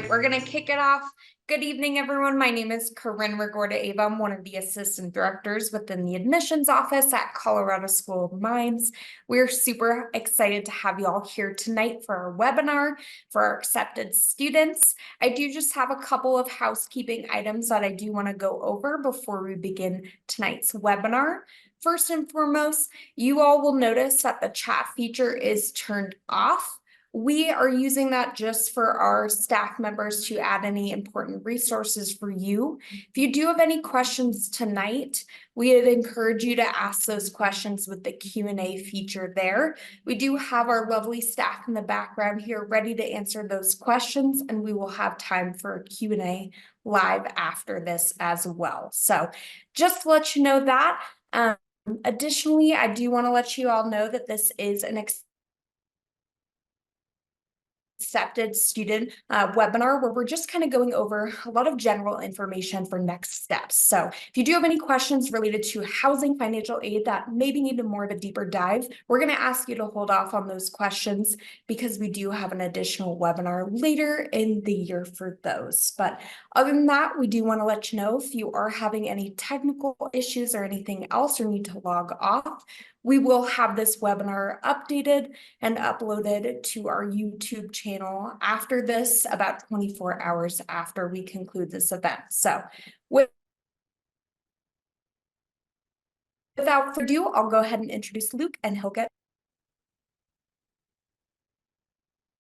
right, we're going to kick it off. Good evening, everyone. My name is Corinne Rigorda-Ava. I'm one of the assistant directors within the admissions office at Colorado School of Mines. We're super excited to have you all here tonight for our webinar for our accepted students. I do just have a couple of housekeeping items that I do want to go over before we begin tonight's webinar. First and foremost, you all will notice that the chat feature is turned off. We are using that just for our staff members to add any important resources for you. If you do have any questions tonight, we would encourage you to ask those questions with the Q&A feature there. We do have our lovely staff in the background here ready to answer those questions, and we will have time for a Q&A live after this as well. So just to let you know that. Additionally, I do want to let you all know that this is an accepted student webinar where we're just kind of going over a lot of general information for next steps. So if you do have any questions related to housing financial aid that maybe need more of a deeper dive, we're going to ask you to hold off on those questions because we do have an additional webinar later in the year for those. But other than that, we do want to let you know if you are having any technical issues or anything else or need to log off, we will have this webinar updated and uploaded to our YouTube channel after this, about 24 hours after we conclude this event. So without further ado, I'll go ahead and introduce Luke and he'll get.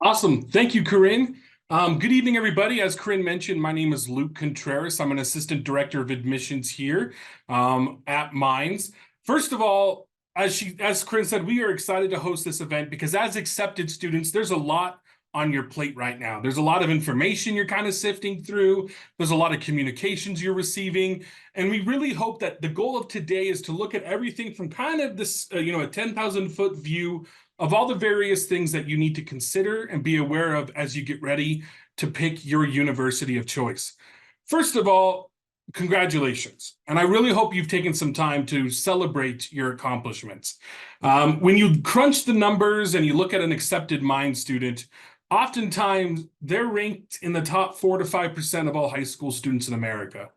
Awesome. Thank you, Corinne. Good evening, everybody. As Corinne mentioned, my name is Luke Contreras. I'm an assistant director of admissions here at Mines. First of all, as Corinne said, we are excited to host this event because as accepted students, there's a lot on your plate right now. There's a lot of information you're kind of sifting through. There's a lot of communications you're receiving. And we really hope that the goal of today is to look at everything from kind of this, a 10,000-foot view of all the various things that you need to consider and be aware of as you get ready to pick your university of choice. First of all, congratulations. And I really hope you've taken some time to celebrate your accomplishments. When you crunch the numbers and you look at an accepted Mines student, oftentimes they're ranked in the top 4 to 5% of all high school students in America.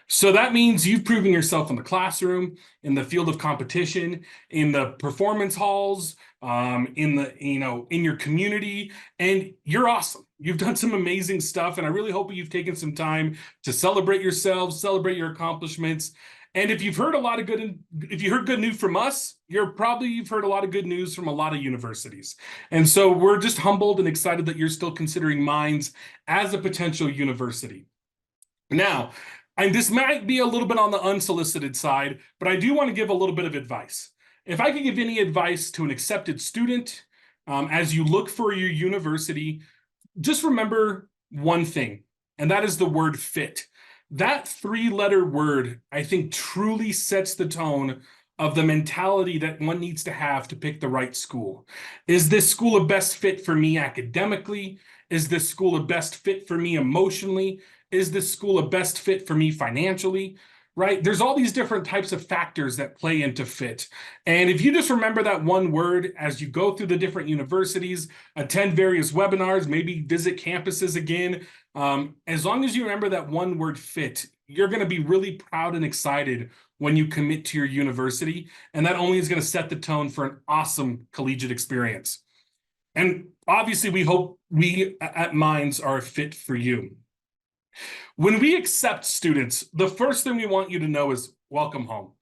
So that means you've proven yourself in the classroom, in the field of competition, in the performance halls, in your community, and you're awesome. You've done some amazing stuff, and I really hope you've taken some time to celebrate yourselves, celebrate your accomplishments. And if you've heard if you heard good news from us, you've heard a lot of good news from a lot of universities. And so we're just humbled and excited that you're still considering Mines as a potential university. Now, and this might be a little bit on the unsolicited side, but I do want to give a little bit of advice. If I could give any advice to an accepted student as you look for your university, just remember one thing, and that is the word fit. That 3-letter word, I think, truly sets the tone of the mentality that one needs to have to pick the right school. Is this school a best fit for me academically? Is this school a best fit for me emotionally? Is this school a best fit for me financially? Right? There's all these different types of factors that play into fit. And if you just remember that one word as you go through the different universities, attend various webinars, maybe visit campuses again, as long as you remember that one word fit, you're going to be really proud and excited when you commit to your university. And that only is going to set the tone for an awesome collegiate experience. And obviously, we hope we at Mines are a fit for you. When we accept students, the first thing we want you to know is welcome home.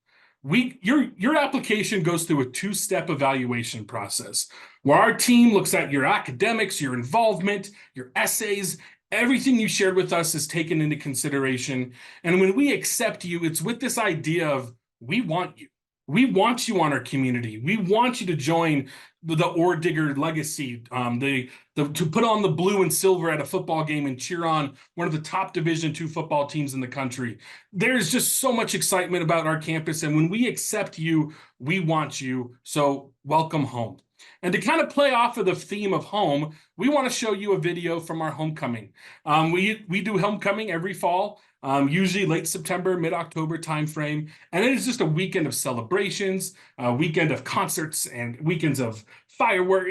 Your application goes through a 2-step evaluation process where our team looks at your academics, your involvement, your essays. Everything you shared with us is taken into consideration. And when we accept you, it's with this idea of we want you. We want you on our community. We want you to join the Oredigger legacy, to put on the blue and silver at a football game and cheer on one of the top Division II football teams in the country. There's just so much excitement about our campus. And when we accept you, we want you. So welcome home. And to kind of play off of the theme of home, we want to show you a video from our homecoming. We do homecoming every fall, usually late September, mid-October timeframe. And it is just a weekend of celebrations, a weekend of concerts and weekends of fireworks,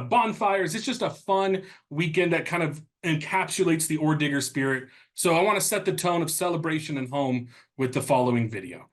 bonfires. It's just a fun weekend that kind of encapsulates the Oredigger spirit. So I want to set the tone of celebration and home with the following video.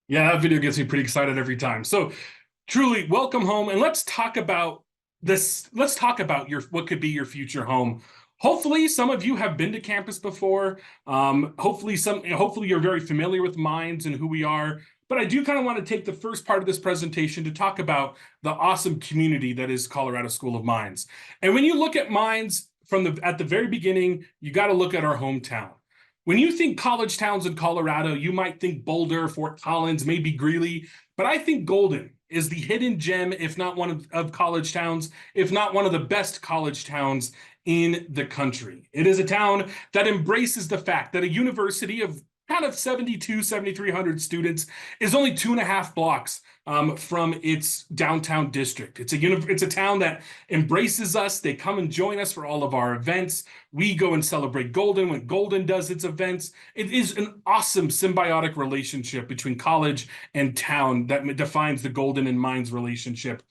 Yeah, that video gets me pretty excited every time. So truly welcome home, and let's talk about this. Let's talk about what could be your future home. Hopefully some of you have been to campus before. Hopefully you're very familiar with Minds and who we are. But I do kind of want to take the first part of this presentation to talk about the awesome community that is Colorado School of Mines. And when you look at Mines at the very beginning, you got to look at our hometown. When you think college towns in Colorado, you might think Boulder, Fort Collins, maybe Greeley, but I think Golden is the hidden gem, if not one of college towns, if not one of the best college towns in the country. It is a town that embraces the fact that a university of kind of 7,300 students is only 2.5 blocks from its downtown district. It's a town that embraces us. They come and join us for all of our events. We go and celebrate Golden when Golden does its events. It is an awesome symbiotic relationship between college and town that defines the Golden and Mines relationship.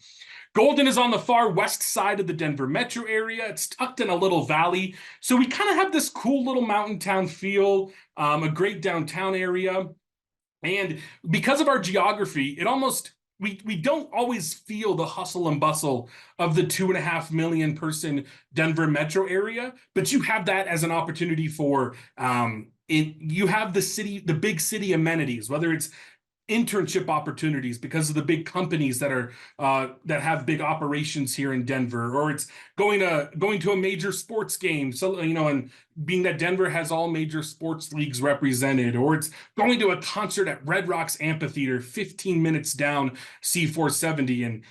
Golden is on the far west side of the Denver metro area. It's tucked in a little valley. So we kind of have this cool little mountain town feel, a great downtown area. And because of our geography, we don't always feel the hustle and bustle of the 2.5 million person Denver metro area, but you have that as an opportunity for, you have the big city amenities, whether it's internship opportunities because of the big companies that have big operations here in Denver, or it's going to a major sports game. So, and being that Denver has all major sports leagues represented, or it's going to a concert at Red Rocks Amphitheater, 15 minutes down C470. And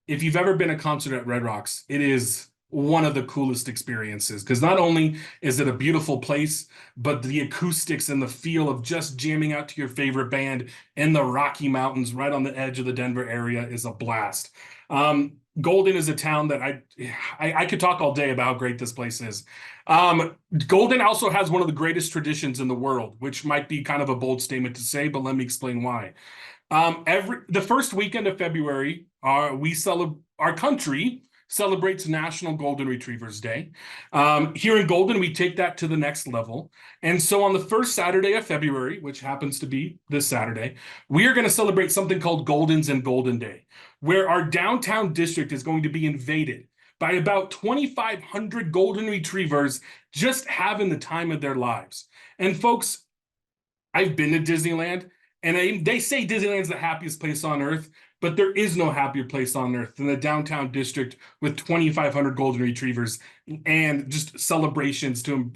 if you've ever been to a concert at Red Rocks, it is one of the coolest experiences, because not only is it a beautiful place, but the acoustics and the feel of just jamming out to your favorite band in the Rocky Mountains right on the edge of the Denver area is a blast. Golden is a town that I could talk all day about how great this place is. Golden also has one of the greatest traditions in the world, which might be kind of a bold statement to say, but let me explain why. The first weekend of February, our country celebrates National Golden Retrievers Day. Here in Golden, we take that to the next level. And so on the first Saturday of February, which happens to be this Saturday, we are going to celebrate something called Goldens and Golden Day, where our downtown district is going to be invaded by about 2,500 golden retrievers just having the time of their lives. And folks, I've been to Disneyland, and they say Disneyland's the happiest place on earth, but there is no happier place on earth than the downtown district with 2,500 golden retrievers and just celebrations to,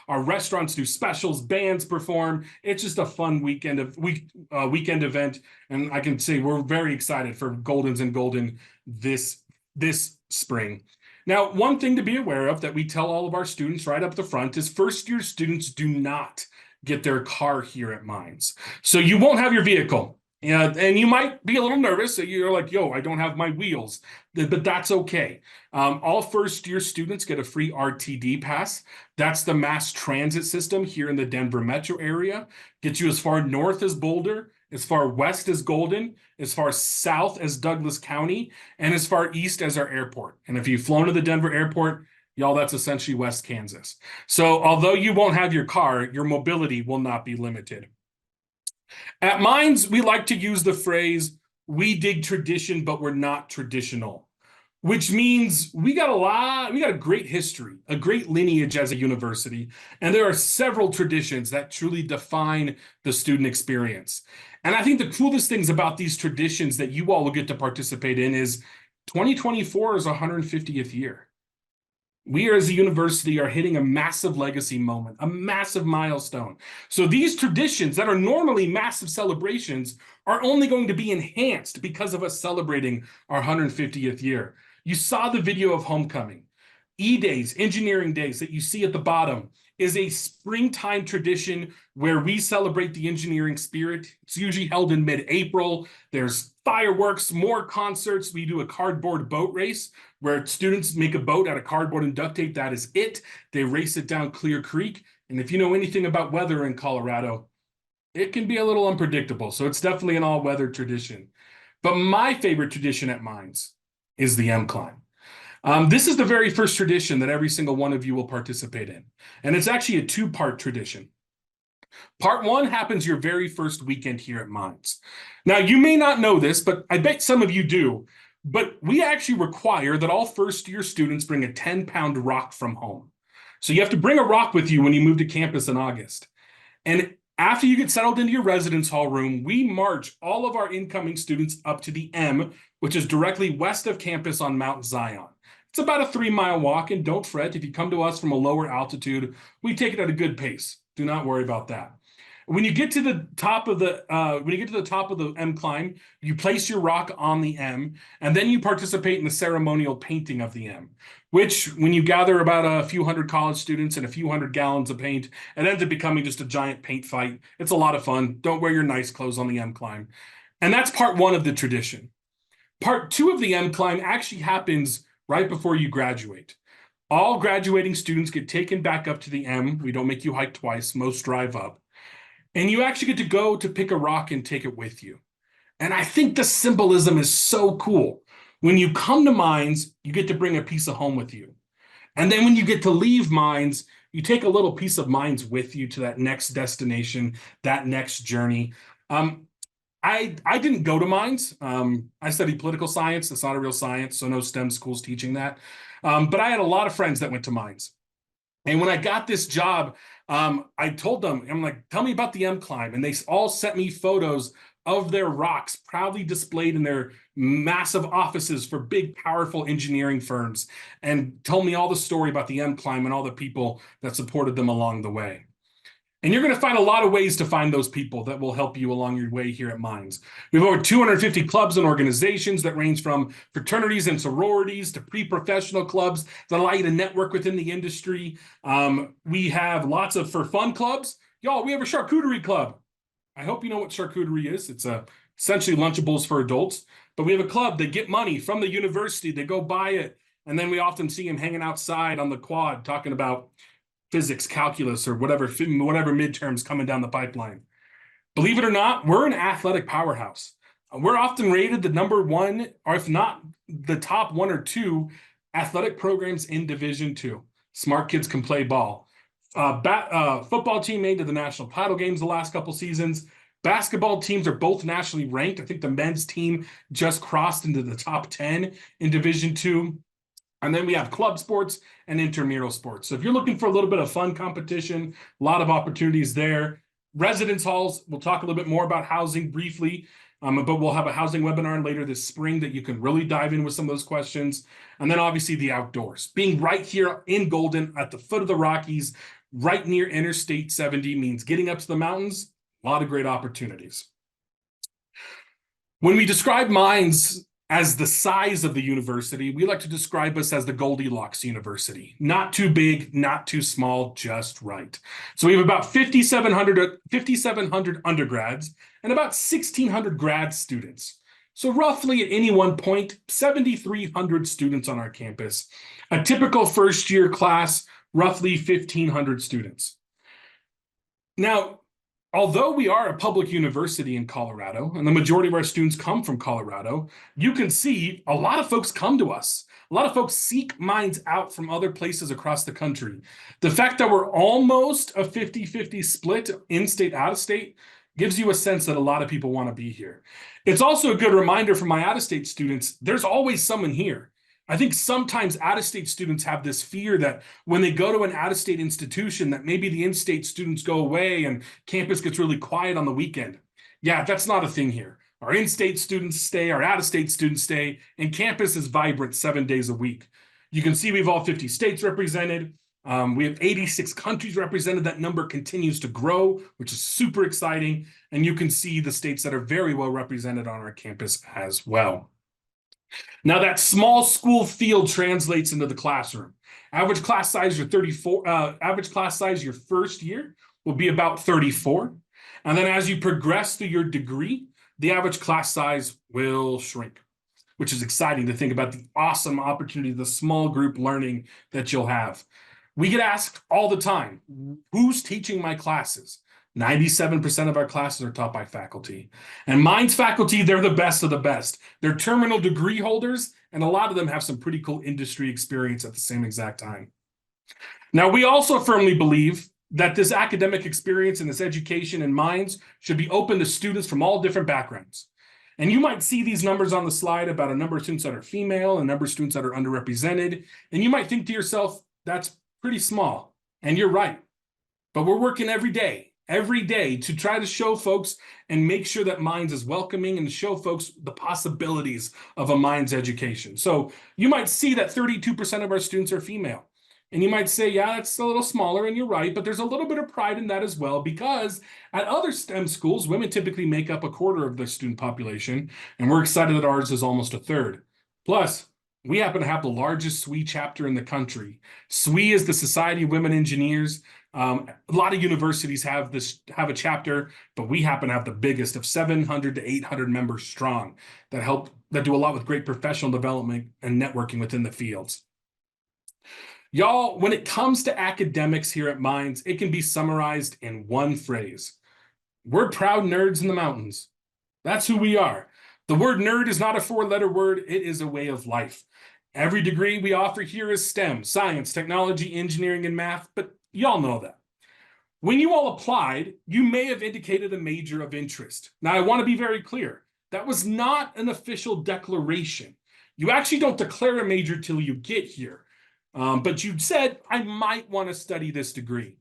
our restaurants do specials, bands perform. It's just a fun weekend event. And I can say we're very excited for Goldens and Golden this spring. Now, one thing to be aware of that we tell all of our students right up the front is first-year students do not get their car here at Mines. So you won't have your vehicle. And you might be a little nervous. So you're like, yo, I don't have my wheels, but that's okay. All first-year students get a free RTD pass. That's the mass transit system here in the Denver metro area. Gets you as far north as Boulder, as far west as Golden, as far south as Douglas County, and as far east as our airport. And if you've flown to the Denver airport, y'all, that's essentially West Kansas. So although you won't have your car, your mobility will not be limited. At Minds, we like to use the phrase, we dig tradition, but we're not traditional, which means we got a great history, a great lineage as a university, and there are several traditions that truly define the student experience. And I think the coolest things about these traditions that you all will get to participate in is 2024 is 150th year. We as a university are hitting a massive legacy moment, a massive milestone. So these traditions that are normally massive celebrations are only going to be enhanced because of us celebrating our 150th year. You saw the video of homecoming. E-Days, engineering days that you see at the bottom is a springtime tradition where we celebrate the engineering spirit. It's usually held in mid-April. There's fireworks, more concerts. We do a cardboard boat race where students make a boat out of cardboard and duct tape. That is it. They race it down Clear Creek. And if you know anything about weather in Colorado, it can be a little unpredictable. So it's definitely an all-weather tradition. But my favorite tradition at Minds is the M Climb. This is the very first tradition that every single one of you will participate in. And it's actually a two-part tradition. Part one happens your very first weekend here at Minds. Now, you may not know this, but I bet some of you do. But we actually require that all first-year students bring a 10-pound rock from home. So you have to bring a rock with you when you move to campus in August. And after you get settled into your residence hall room, we march all of our incoming students up to the M, which is directly west of campus on Mount Zion. It's about a 3-mile walk, and don't fret, if you come to us from a lower altitude, we take it at a good pace. Do not worry about that. When you get to the top of the M climb, you place your rock on the M, and then you participate in the ceremonial painting of the M, which, when you gather about a few hundred college students and a few hundred gallons of paint, it ends up becoming just a giant paint fight. It's a lot of fun. Don't wear your nice clothes on the M climb. And that's part one of the tradition. Part two of the M climb actually happens right before you graduate. All graduating students get taken back up to the M. We don't make you hike twice. Most drive up. And you actually get to go to pick a rock and take it with you. And I think the symbolism is so cool. When you come to Minds, you get to bring a piece of home with you. And then when you get to leave Minds, you take a little piece of Minds with you to that next destination, that next journey. I didn't go to Minds. I studied political science. That's not a real science, so no STEM schools teaching that. But I had a lot of friends that went to Minds. And when I got this job, I told them, I'm like, tell me about the M Climb. And they all sent me photos of their rocks proudly displayed in their massive offices for big, powerful engineering firms, and told me all the story about the M Climb and all the people that supported them along the way. And you're going to find a lot of ways to find those people that will help you along your way here at Minds. We have over 250 clubs and organizations that range from fraternities and sororities to pre-professional clubs that allow you to network within the industry. We have lots of for fun clubs. Y'all, we have a charcuterie club. I hope you know what charcuterie is. It's essentially Lunchables for adults. But we have a club. They get money from the university. They go buy it. And then we often see them hanging outside on the quad talking about physics, calculus, or whatever midterms coming down the pipeline. Believe it or not, we're an athletic powerhouse. We're often rated the number one, or if not the top one or two athletic programs in Division II. Smart kids can play ball. Football team made to the national title games the last couple seasons. Basketball teams are both nationally ranked. I think the men's team just crossed into the top 10 in Division II. And then we have club sports and intramural sports. So if you're looking for a little bit of fun competition, a lot of opportunities there. Residence halls, we'll talk a little bit more about housing briefly, but we'll have a housing webinar later this spring that you can really dive in with some of those questions. And then obviously the outdoors. Being right here in Golden at the foot of the Rockies, right near Interstate 70 means getting up to the mountains, a lot of great opportunities. When we describe Minds As the size of the university, we like to describe us as the Goldilocks University. Not too big, not too small, just right. So we have about 5,700 undergrads and about 1,600 grad students. So roughly at any one point, 7,300 students on our campus. A typical first year class, roughly 1,500 students. Now, although we are a public university in Colorado, and the majority of our students come from Colorado, you can see a lot of folks come to us. A lot of folks seek minds out from other places across the country. The fact that we're almost a 50-50 split in-state, out-of-state, gives you a sense that a lot of people want to be here. It's also a good reminder for my out-of-state students, there's always someone here. I think sometimes out-of-state students have this fear that when they go to an out-of-state institution, that maybe the in-state students go away and campus gets really quiet on the weekend. Yeah, that's not a thing here. Our in-state students stay, our out-of-state students stay, and campus is vibrant 7 days a week. You can see we have all 50 states represented. We have 86 countries represented. That number continues to grow, which is super exciting. And you can see the states that are very well represented on our campus as well. Now that small school feel translates into the classroom. Average class size your 34. Average class size your first year will be about 34, and then as you progress through your degree, the average class size will shrink, which is exciting to think about the awesome opportunity, the small group learning that you'll have. We get asked all the time, who's teaching my classes? 97% of our classes are taught by faculty. And Minds faculty, they're the best of the best. They're terminal degree holders, and a lot of them have some pretty cool industry experience at the same exact time. Now, we also firmly believe that this academic experience and this education in Minds should be open to students from all different backgrounds. And you might see these numbers on the slide about a number of students that are female, a number of students that are underrepresented, and you might think to yourself, that's pretty small. And you're right. But we're working every day to try to show folks and make sure that Minds is welcoming and show folks the possibilities of a Minds education. So you might see that 32% of our students are female. And you might say, yeah, that's a little smaller, and you're right, but there's a little bit of pride in that as well, because at other STEM schools, women typically make up a quarter of the student population, and we're excited that ours is almost a third. Plus, we happen to have the largest SWE chapter in the country. SWE is the Society of Women Engineers. A lot of universities have a chapter, but we happen to have the biggest of 700 to 800 members strong that do a lot with great professional development and networking within the fields. Y'all, when it comes to academics here at Minds, it can be summarized in one phrase. We're proud nerds in the mountains. That's who we are. The word nerd is not a four-letter word, it is a way of life. Every degree we offer here is STEM, science, technology, engineering, and math, but y'all know that. When you all applied, you may have indicated a major of interest. Now, I want to be very clear. That was not an official declaration. You actually don't declare a major till you get here. But you said, I might want to study this degree.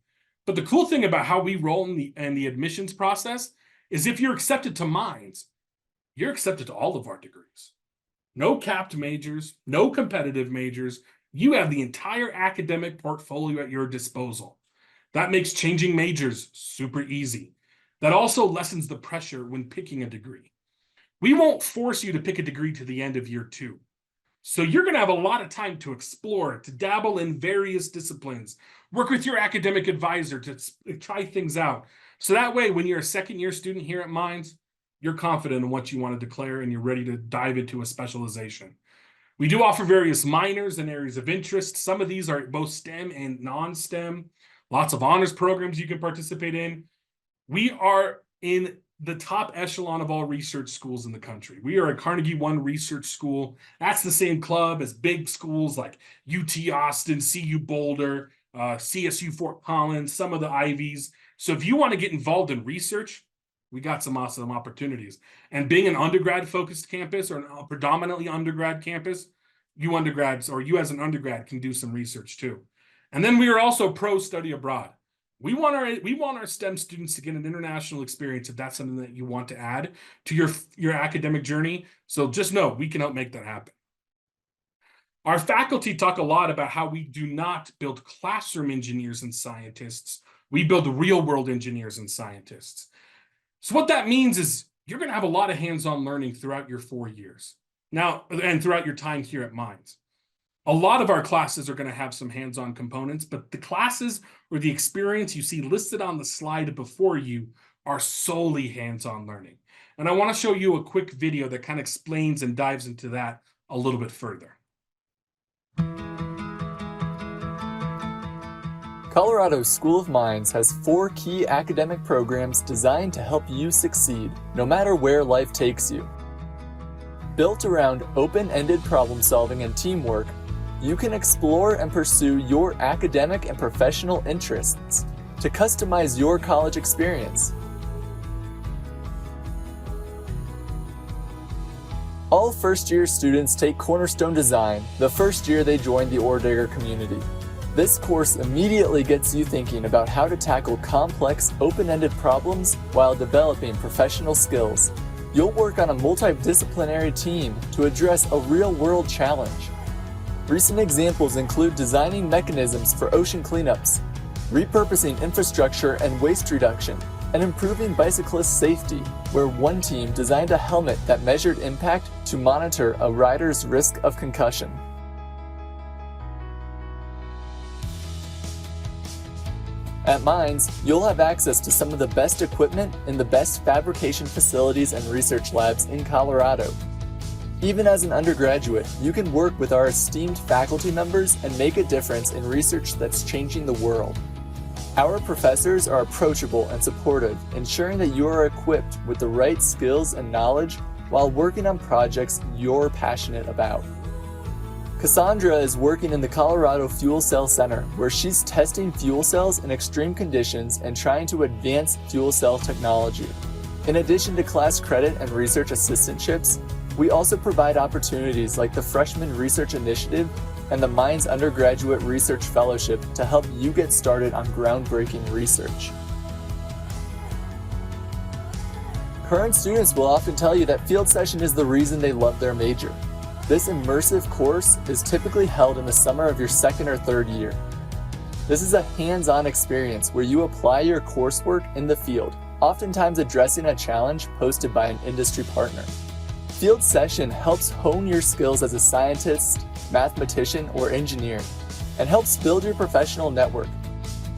But the cool thing about how we roll in the admissions process is if you're accepted to Minds, you're accepted to all of our degrees. No capped majors, no competitive majors. You have the entire academic portfolio at your disposal. That makes changing majors super easy. That also lessens the pressure when picking a degree. We won't force you to pick a degree to the end of year 2. So you're going to have a lot of time to explore, to dabble in various disciplines, work with your academic advisor to try things out. So that way, when you're a second-year student here at Minds, you're confident in what you want to declare and you're ready to dive into a specialization. We do offer various minors and areas of interest. Some of these are both STEM and non-STEM. Lots of honors programs you can participate in. We are in the top echelon of all research schools in the country. We are a Carnegie One research school. That's the same club as big schools like UT Austin, CU Boulder, CSU Fort Collins, some of the Ivies. So if you want to get involved in research, we got some awesome opportunities. And being an undergrad-focused campus or a predominantly undergrad campus, you undergrads or you as an undergrad can do some research too. And then we are also pro study abroad. We want our STEM students to get an international experience if that's something that you want to add to your academic journey. So just know we can help make that happen. Our faculty talk a lot about how we do not build classroom engineers and scientists. We build real-world engineers and scientists. So what that means is you're going to have a lot of hands-on learning throughout your 4 years. Now, and throughout your time here at Minds. A lot of our classes are going to have some hands-on components, but the classes or the experience you see listed on the slide before you are solely hands-on learning. And I want to show you a quick video that kind of explains and dives into that a little bit further. Colorado's School of Mines has 4 key academic programs designed to help you succeed, no matter where life takes you. Built around open-ended problem solving and teamwork, you can explore and pursue your academic and professional interests to customize your college experience. All first-year students take Cornerstone Design the first year they join the Oredigger community. This course immediately gets you thinking about how to tackle complex, open-ended problems while developing professional skills. You'll work on a multidisciplinary team to address a real-world challenge. Recent examples include designing mechanisms for ocean cleanups, repurposing infrastructure and waste reduction, and improving bicyclist safety, where one team designed a helmet that measured impact to monitor a rider's risk of concussion. At Minds, you'll have access to some of the best equipment in the best fabrication facilities and research labs in Colorado. Even as an undergraduate, you can work with our esteemed faculty members and make a difference in research that's changing the world. Our professors are approachable and supportive, ensuring that you are equipped with the right skills and knowledge while working on projects you're passionate about. Cassandra is working in the Colorado Fuel Cell Center, where she's testing fuel cells in extreme conditions and trying to advance fuel cell technology. In addition to class credit and research assistantships, we also provide opportunities like the Freshman Research Initiative and the Minds Undergraduate Research Fellowship to help you get started on groundbreaking research. Current students will often tell you that field session is the reason they love their major. This immersive course is typically held in the summer of your 2nd or 3rd year. This is a hands-on experience where you apply your coursework in the field, oftentimes addressing a challenge posted by an industry partner. Field session helps hone your skills as a scientist, mathematician, or engineer, and helps build your professional network.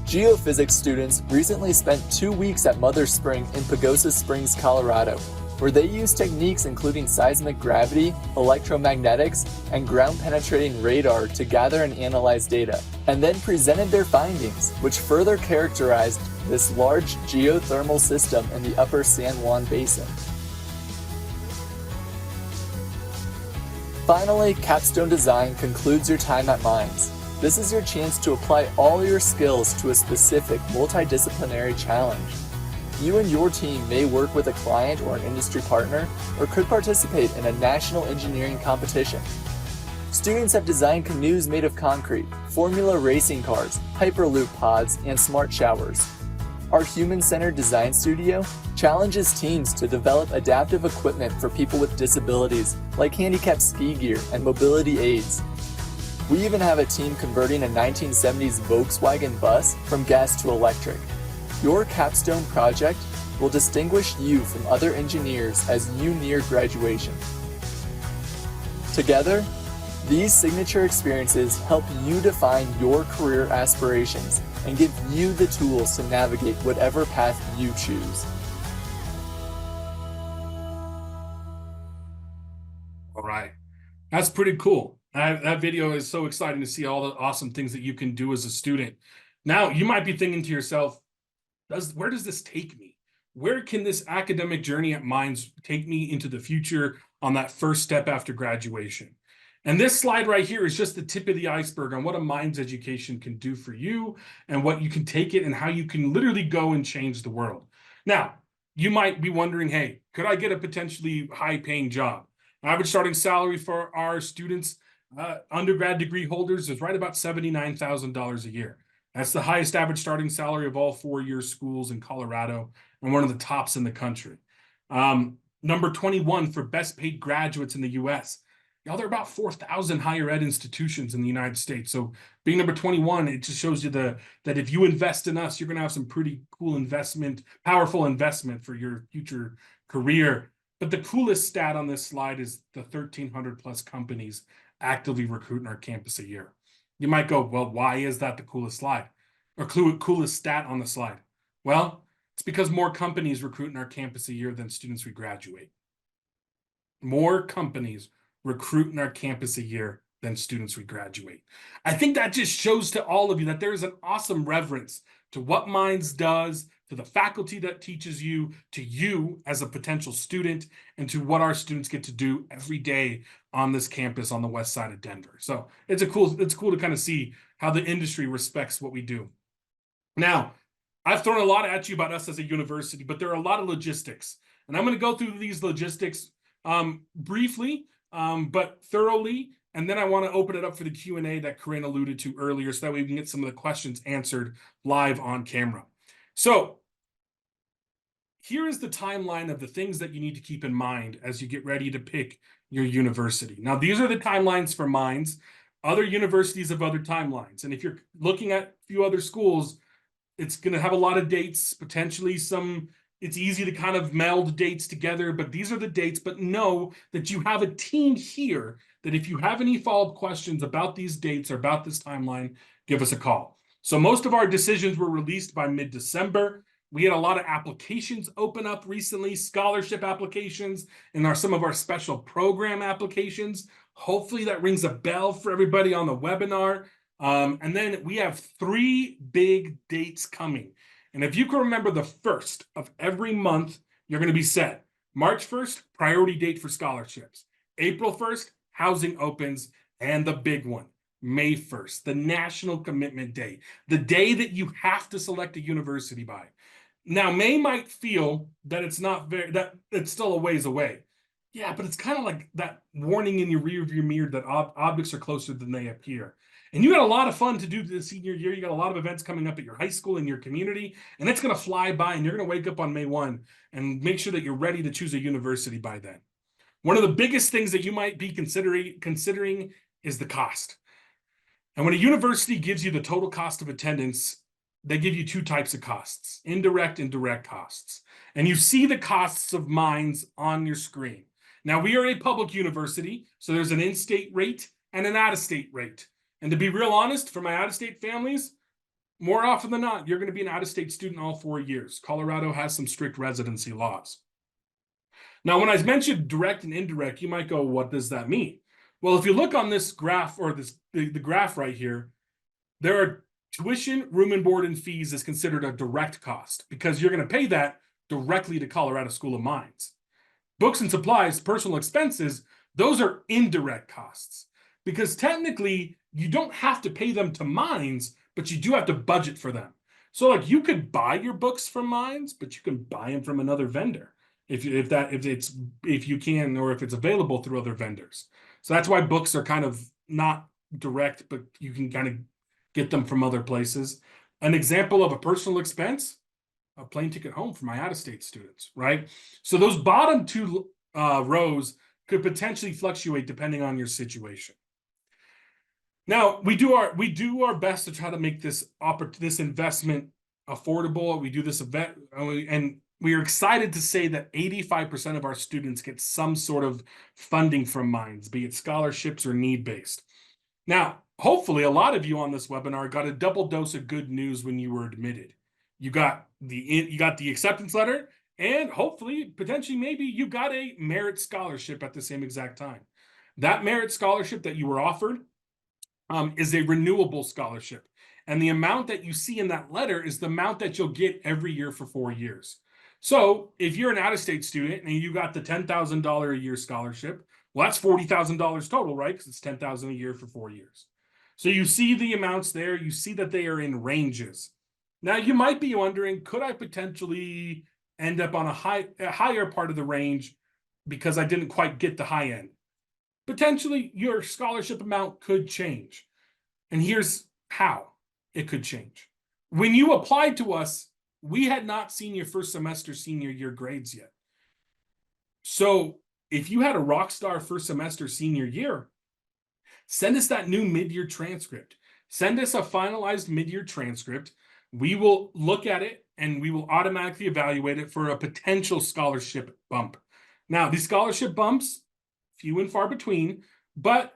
Geophysics students recently spent 2 weeks at Mother Spring in Pagosa Springs, Colorado, where they use techniques including seismic gravity, electromagnetics, and ground-penetrating radar to gather and analyze data, and then presented their findings, which further characterized this large geothermal system in the upper San Juan Basin. Finally, Capstone Design concludes your time at Minds. This is your chance to apply all your skills to a specific multidisciplinary challenge. You and your team may work with a client or an industry partner, or could participate in a national engineering competition. Students have designed canoes made of concrete, formula racing cars, hyperloop pods, and smart showers. Our human-centered design studio challenges teams to develop adaptive equipment for people with disabilities, like handicapped ski gear and mobility aids. We even have a team converting a 1970s Volkswagen bus from gas to electric. Your capstone project will distinguish you from other engineers as you near graduation. Together, these signature experiences help you define your career aspirations and give you the tools to navigate whatever path you choose. All right. That's pretty cool. That video is so exciting to see all the awesome things that you can do as a student. Now, you might be thinking to yourself, where does this take me? Where can this academic journey at Minds take me into the future on that first step after graduation? And this slide right here is just the tip of the iceberg on what a Minds education can do for you and what you can take it and how you can literally go and change the world. Now, you might be wondering, hey, could I get a potentially high-paying job? Average starting salary for our students, undergrad degree holders, is right about $79,000 a year. That's the highest average starting salary of all four-year schools in Colorado and one of the tops in the country. Number 21 for best paid graduates in the US. Now, there are about 4,000 higher ed institutions in the United States. So being number 21, it just shows you that if you invest in us, you're going to have some pretty cool investment, powerful investment for your future career. But the coolest stat on this slide is the 1,300 plus companies actively recruiting our campus a year. You might go, well, why is that the coolest slide or coolest stat on the slide? Well, it's because more companies recruit in our campus a year than students we graduate. More companies recruit in our campus a year than students we graduate. I think that just shows to all of you that there is an awesome reverence to what Minds does, to the faculty that teaches you, to you as a potential student, and to what our students get to do every day on this campus on the west side of Denver. So it's cool to kind of see how the industry respects what we do. Now, I've thrown a lot at you about us as a university, but there are a lot of logistics. And I'm going to go through these logistics briefly, but thoroughly. And then I want to open it up for the Q&A that Corinne alluded to earlier so that we can get some of the questions answered live on camera. So here is the timeline of the things that you need to keep in mind as you get ready to pick your university. Now, these are the timelines for Minds. Other universities have other timelines. And if you're looking at a few other schools, it's going to have a lot of dates, potentially some. It's easy to kind of meld dates together, but these are the dates. But know that you have a team here that if you have any follow-up questions about these dates or about this timeline, give us a call. So most of our decisions were released by mid-December. We had a lot of applications open up recently, scholarship applications, and some of our special program applications. Hopefully that rings a bell for everybody on the webinar. And then we have 3 big dates coming. And if you can remember the first of every month, you're going to be set. March 1st, priority date for scholarships. April 1st, housing opens. And the big one, May 1st, the National Commitment Day, the day that you have to select a university by. Now, May might feel that it's still a ways away. Yeah, but it's kind of like that warning in your rearview mirror that objects are closer than they appear. And you got a lot of fun to do this senior year. You got a lot of events coming up at your high school and your community, and it's going to fly by, and you're going to wake up on May 1 and make sure that you're ready to choose a university by then. One of the biggest things that you might be considering is the cost. And when a university gives you the total cost of attendance, they give you 2 types of costs, indirect and direct costs. And you see the costs of Minds on your screen. Now, we are a public university, so there's an in-state rate and an out-of-state rate. And to be real honest, for my out-of-state families, more often than not, you're going to be an out-of-state student all 4 years. Colorado has some strict residency laws. Now, when I mentioned direct and indirect, you might go, what does that mean? Well, if you look on this graph, or the graph right here, there are tuition, room and board, and fees is considered a direct cost because you're going to pay that directly to Colorado School of Mines. Books and supplies, personal expenses, those are indirect costs because technically you don't have to pay them to Minds, but you do have to budget for them. So like you could buy your books from Minds, but you can buy them from another vendor if you can, or if it's available through other vendors. So that's why books are kind of not direct, but you can kind of get them from other places. An example of a personal expense, a plane ticket home for my out-of-state students, right? So those bottom 2 rows could potentially fluctuate depending on your situation. Now, we do our best to try to make this investment affordable. We do this event, and we are excited to say that 85% of our students get some sort of funding from Minds, be it scholarships or need-based. Now, hopefully, a lot of you on this webinar got a double dose of good news when you were admitted. You got the acceptance letter, and hopefully, potentially, maybe you got a merit scholarship at the same exact time. That merit scholarship that you were offered is a renewable scholarship. And the amount that you see in that letter is the amount that you'll get every year for 4 years. So if you're an out-of-state student and you got the $10,000 a year scholarship, well, that's $40,000 total, right? Because it's $10,000 a year for 4 years. So you see the amounts there. You see that they are in ranges. Now, you might be wondering, could I potentially end up on a higher part of the range because I didn't quite get the high end? Potentially, your scholarship amount could change. And here's how it could change. When you applied to us, we had not seen your first semester senior year grades yet. So if you had a rock star first semester senior year, send us that new mid-year transcript. Send us a finalized mid-year transcript. We will look at it and we will automatically evaluate it for a potential scholarship bump. Now, these scholarship bumps, few and far between, but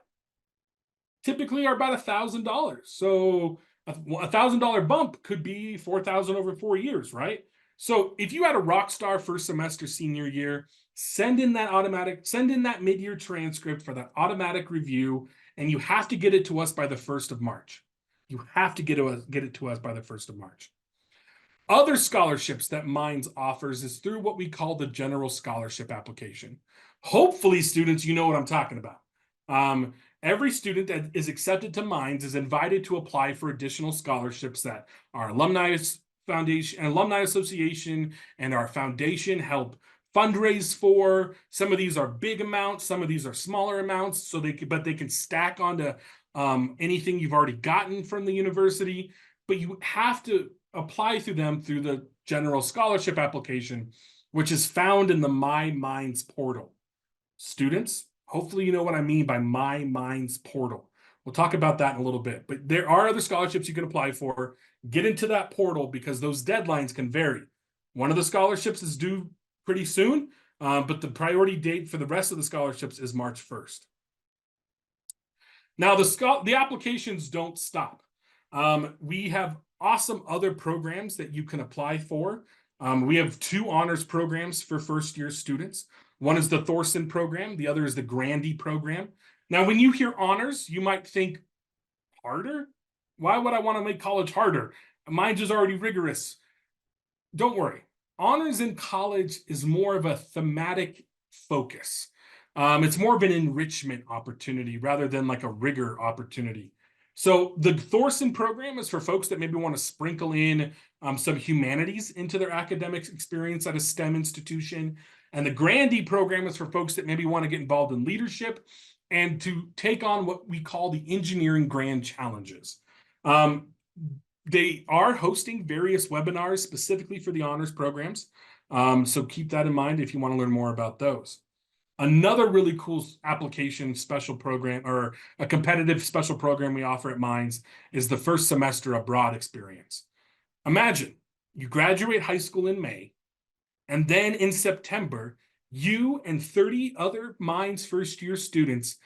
typically are about $1,000. So a $1,000 bump could be $4,000 over 4 years, right? So if you had a rock star first semester senior year, send in that mid-year transcript for that automatic review, and you have to get it to us by the 1st of March. You have to get it to us by the 1st of March. Other scholarships that Minds offers is through what we call the general scholarship application. Hopefully, students, you know what I'm talking about. Every student that is accepted to Minds is invited to apply for additional scholarships that our Alumni Foundation and Alumni Association and our foundation help fundraise for. Some of these are big amounts, some of these are smaller amounts, so they can stack onto anything you've already gotten from the university, but you have to apply through them through the general scholarship application, which is found in the My Minds portal. Students, hopefully you know what I mean by My Minds portal. We'll talk about that in a little bit, but there are other scholarships you can apply for. Get into that portal because those deadlines can vary. One of the scholarships is due pretty soon, but the priority date for the rest of the scholarships is March 1st. Now, the applications don't stop. We have awesome other programs that you can apply for. We have 2 honors programs for first-year students. One is the Thorson program. The other is the Grandy program. Now, when you hear honors, you might think, harder? Why would I want to make college harder? Mine is already rigorous. Don't worry. Honors in college is more of a thematic focus. It's more of an enrichment opportunity rather than like a rigor opportunity. So the Thorson program is for folks that maybe want to sprinkle in some humanities into their academic experience at a STEM institution. And the Grandy program is for folks that maybe want to get involved in leadership and to take on what we call the engineering grand challenges. They are hosting various webinars specifically for the honors programs. So keep that in mind if you want to learn more about those. Another really cool application special program or a competitive special program we offer at Minds is the first semester abroad experience. Imagine you graduate high school in May, and then in September, you and 30 other Minds first-year students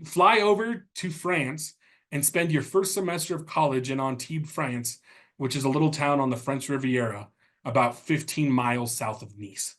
fly over to France and spend your first semester of college in Antibes, France, which is a little town on the French Riviera, about 15 miles south of Nice.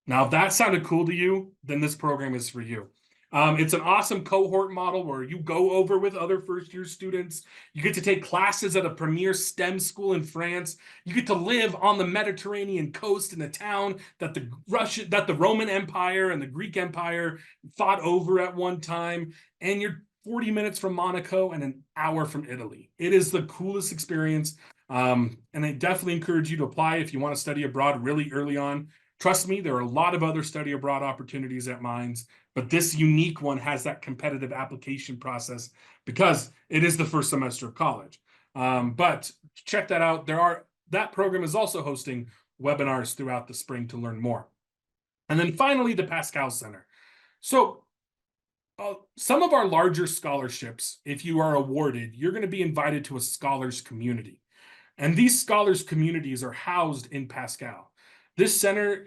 Now, if that sounded cool to you, then this program is for you. It's an awesome cohort model where you go over with other first-year students. You get to take classes at a premier STEM school in France. You get to live on the Mediterranean coast in a town that the Roman Empire and the Greek Empire fought over at one time. And you're 40 minutes from Monaco and an hour from Italy. It is the coolest experience. And I definitely encourage you to apply if you want to study abroad really early on. Trust me, there are a lot of other study abroad opportunities at Minds, but this unique one has that competitive application process because it is the first semester of college. But check that out. That program is also hosting webinars throughout the spring to learn more. And then finally, the Pascal Center. So some of our larger scholarships, if you are awarded, you're going to be invited to a scholars community. And these scholars communities are housed in Pascal. This center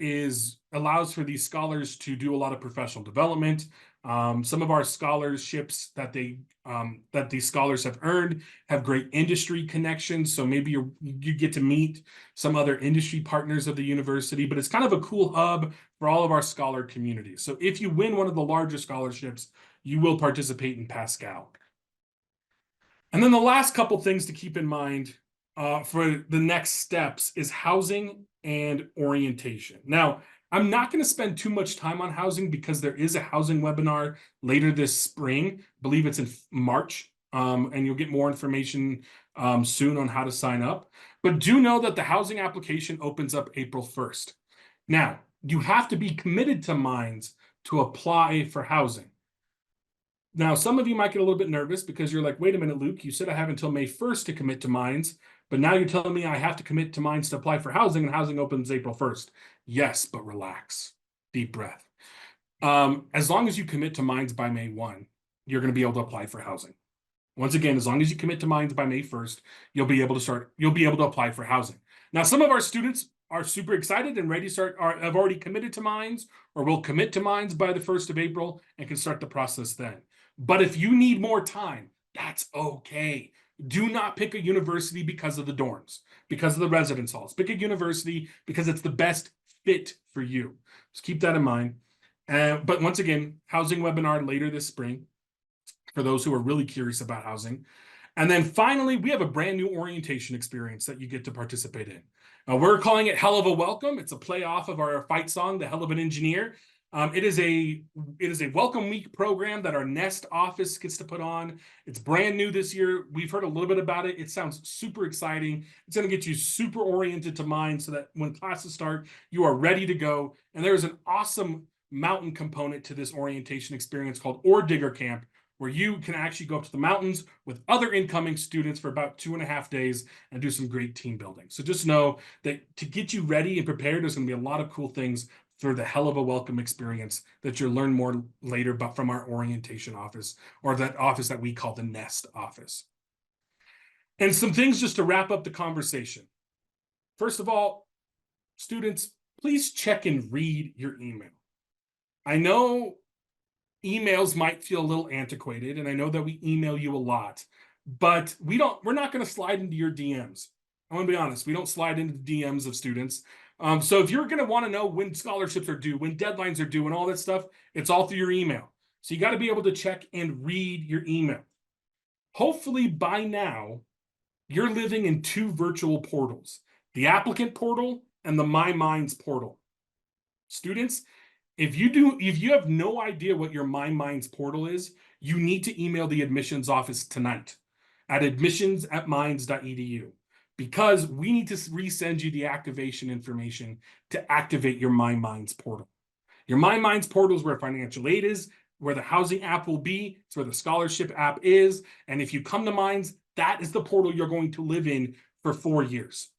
allows for these scholars to do a lot of professional development. Some of our scholarships that these scholars have earned have great industry connections. So maybe you get to meet some other industry partners of the university, but it's kind of a cool hub for all of our scholar communities. So if you win one of the larger scholarships, you will participate in Pascal. And then the last couple things to keep in mind for the next steps is housing and orientation. Now, I'm not going to spend too much time on housing because there is a housing webinar later this spring. I believe it's in March, and you'll get more information soon on how to sign up. But do know that the housing application opens up April 1st. Now, you have to be committed to Minds to apply for housing. Now, some of you might get a little bit nervous because you're like, wait a minute, Luke, you said I have until May 1st to commit to Minds. But now you're telling me I have to commit to Minds to apply for housing, and housing opens April 1st. Yes, but relax. Deep breath. As long as you commit to Minds by May 1, you're going to be able to apply for housing. Once again, as long as you commit to Minds by May 1st, you'll be able to apply for housing. Now, some of our students are super excited and ready to start, have already committed to Minds or will commit to Minds by the 1st of April and can start the process then. But if you need more time, that's okay. Do not pick a university because of the dorms, because of the residence halls. Pick a university because it's the best fit for you. Just keep that in mind. But once again, housing webinar later this spring for those who are really curious about housing. And then finally, we have a brand new orientation experience that you get to participate in. We're calling it Hell of a Welcome. It's a play off of our fight song, The Hell of an Engineer. It is a welcome week program that our Nest office gets to put on. It's brand new this year. We've heard a little bit about it. It sounds super exciting. It's going to get you super oriented to Mind so that when classes start, you are ready to go. And there's an awesome mountain component to this orientation experience called Oredigger Camp, where you can actually go up to the mountains with other incoming students for about 2.5 days and do some great team building. So just know that to get you ready and prepared, there's going to be a lot of cool things for the Hell of a Welcome experience that you'll learn more later about from our orientation office, or that office that we call the Nest office. And some things just to wrap up the conversation. First of all, students, please check and read your email. I know emails might feel a little antiquated, and I know that we email you a lot, but we're not going to slide into your DMs. I want to be honest, we don't slide into the DMs of students. So if you're going to want to know when scholarships are due, when deadlines are due, and all that stuff, it's all through your email. So you got to be able to check and read your email. Hopefully by now, you're living in 2 virtual portals, the applicant portal and the My Minds portal. Students, if you have no idea what your My Minds portal is, you need to email the admissions office tonight at admissions@minds.edu, because we need to resend you the activation information to activate your My Minds portal. Your My Minds portal is where financial aid is, where the housing app will be, it's where the scholarship app is, and if you come to Minds, that is the portal you're going to live in for 4 years.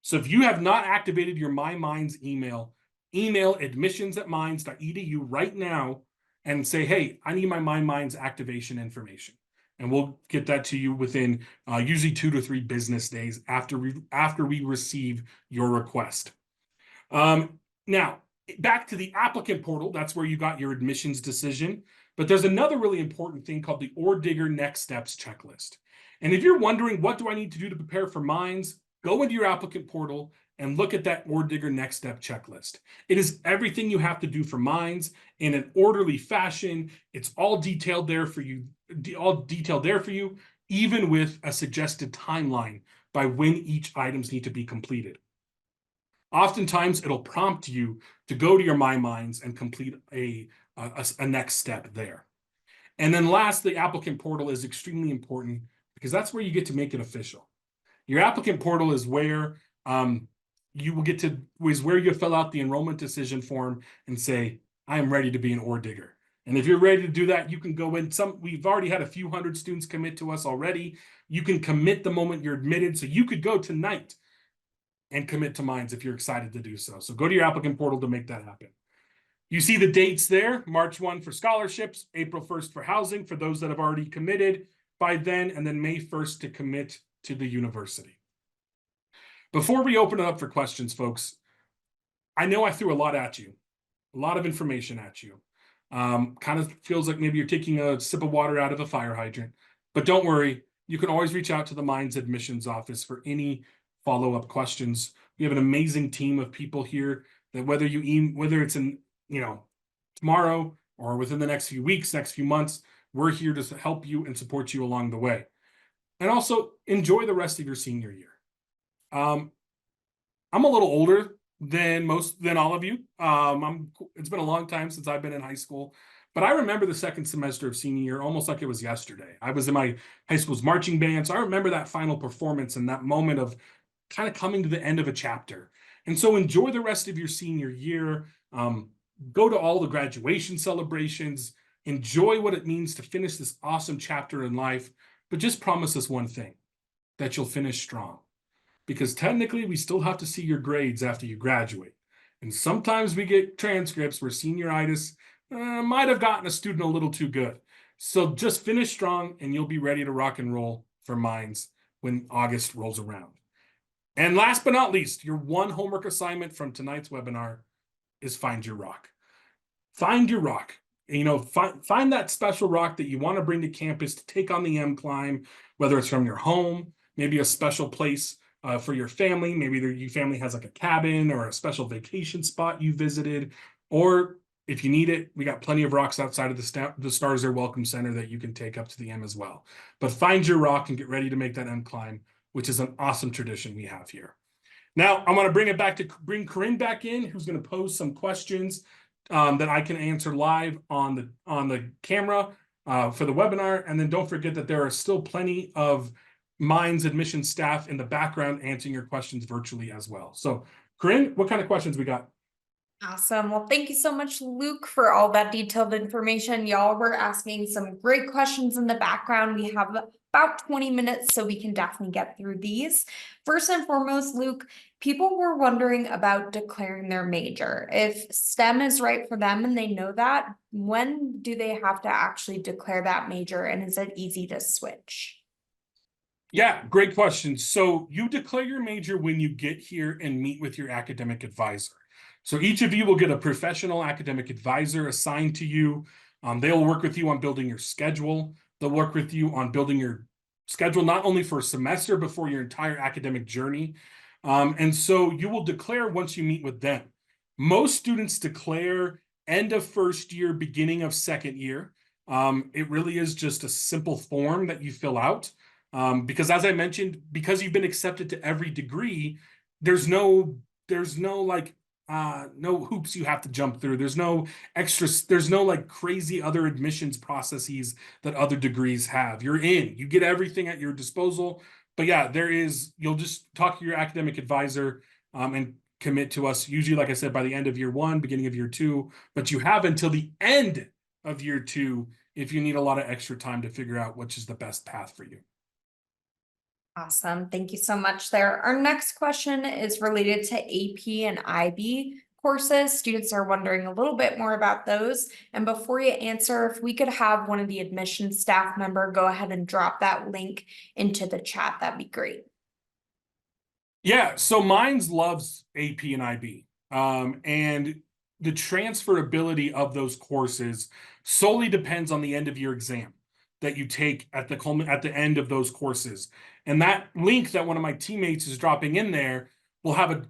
So if you have not activated your My Minds email admissions@minds.edu right now and say, hey, I need my My Minds activation information. And we'll get that to you within usually 2 to 3 business days after we receive your request. Now, back to the applicant portal, that's where you got your admissions decision. But there's another really important thing called the Oredigger Next Steps checklist. And if you're wondering, what do I need to do to prepare for Minds? Go into your applicant portal and look at that Oredigger Next Step checklist. It is everything you have to do for Minds in an orderly fashion. It's all detailed there for you, even with a suggested timeline by when each items need to be completed. Oftentimes, it'll prompt you to go to your My Minds and complete a next step there. And then last, the applicant portal is extremely important because that's where you get to make it official. Your applicant portal is where you fill out the enrollment decision form and say, I am ready to be an Oredigger. And if you're ready to do that, you can go in. We've already had a few hundred students commit to us already. You can commit the moment you're admitted. So you could go tonight and commit to Minds if you're excited to do so. So go to your applicant portal to make that happen. You see the dates there, March 1 for scholarships, April 1st for housing for those that have already committed by then, and then May 1st to commit to the university. Before we open it up for questions, folks, I know I threw a lot at you, a lot of information at you. Kind of feels like maybe you're taking a sip of water out of a fire hydrant, but don't worry. You can always reach out to the Minds admissions office for any follow-up questions. We have an amazing team of people here that whether it's in, tomorrow or within the next few weeks, next few months, we're here to help you and support you along the way. And also enjoy the rest of your senior year. I'm a little older than all of you. It's been a long time since I've been in high school, but I remember the second semester of senior year almost like it was yesterday. I was in my high school's marching band, so I remember that final performance and that moment of kind of coming to the end of a chapter. And so enjoy the rest of your senior year. Go to all the graduation celebrations. Enjoy what it means to finish this awesome chapter in life, but just promise us one thing, that you'll finish strong. Because technically, we still have to see your grades after you graduate. And sometimes we get transcripts where senioritis might have gotten a student a little too good. So just finish strong and you'll be ready to rock and roll for Minds when August rolls around. And last but not least, your one homework assignment from tonight's webinar is find your rock. Find your rock. You know, find that special rock that you want to bring to campus to take on the M climb, whether it's from your home, maybe a special place for your family. Maybe your family has like a cabin or a special vacation spot you visited. Or if you need it, we got plenty of rocks outside of the Stars Are Welcome Center that you can take up to the M as well. But find your rock and get ready to make that M climb, which is an awesome tradition we have here. Now, I want to bring Corinne back in, who's going to pose some questions that I can answer live on the camera for the webinar. And then don't forget that there are still plenty of Minds admission staff in the background answering your questions virtually as well. So, Corinne, what kind of questions we got? Awesome. Well, thank you so much, Luke, for all that detailed information. Y'all were asking some great questions in the background. We have about 20 minutes, so we can definitely get through these. First and foremost, Luke, people were wondering about declaring their major. If STEM is right for them and they know that, when do they have to actually declare that major, and is it easy to switch? Yeah, great question. So you declare your major when you get here and meet with your academic advisor. So each of you will get a professional academic advisor assigned to you. They'll work with you on building your schedule. They'll work with you on building your schedule, not only for a semester, but for your entire academic journey. And so you will declare once you meet with them. Most students declare end of first year, beginning of second year. It really is just a simple form that you fill out. Because as I mentioned, because you've been accepted to every degree, there's no hoops you have to jump through. There's no like crazy other admissions processes that other degrees have. You're in, you get everything at your disposal. But yeah, you'll just talk to your academic advisor and commit to us, usually, like I said, by the end of year one, beginning of year two, but you have until the end of year two if you need a lot of extra time to figure out which is the best path for you. Awesome. Thank you so much there. Our next question is related to AP and IB courses. Students are wondering a little bit more about those. And before you answer, if we could have one of the admissions staff member go ahead and drop that link into the chat, that'd be great. Yeah, so Minds loves AP and IB. And the transferability of those courses solely depends on the end of year exam that you take at the end of those courses. And that link that one of my teammates is dropping in there will have a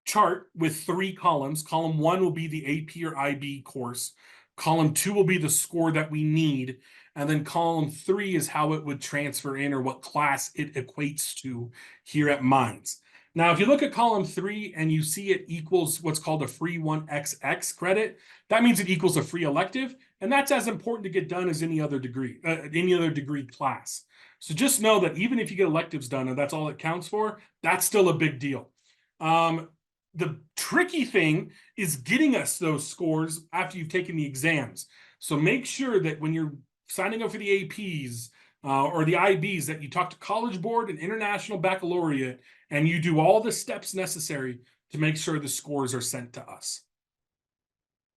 chart with 3 columns. Column 1 will be the AP or IB course. Column 2 will be the score that we need. And then column 3 is how it would transfer in or what class it equates to here at Minds. Now, if you look at column 3 and you see it equals what's called a free 1XX credit, that means it equals a free elective. And that's as important to get done as any other degree class. So just know that even if you get electives done and that's all it counts for, that's still a big deal. The tricky thing is getting us those scores after you've taken the exams. So make sure that when you're signing up for the APs or the IBs that you talk to College Board and International Baccalaureate and you do all the steps necessary to make sure the scores are sent to us.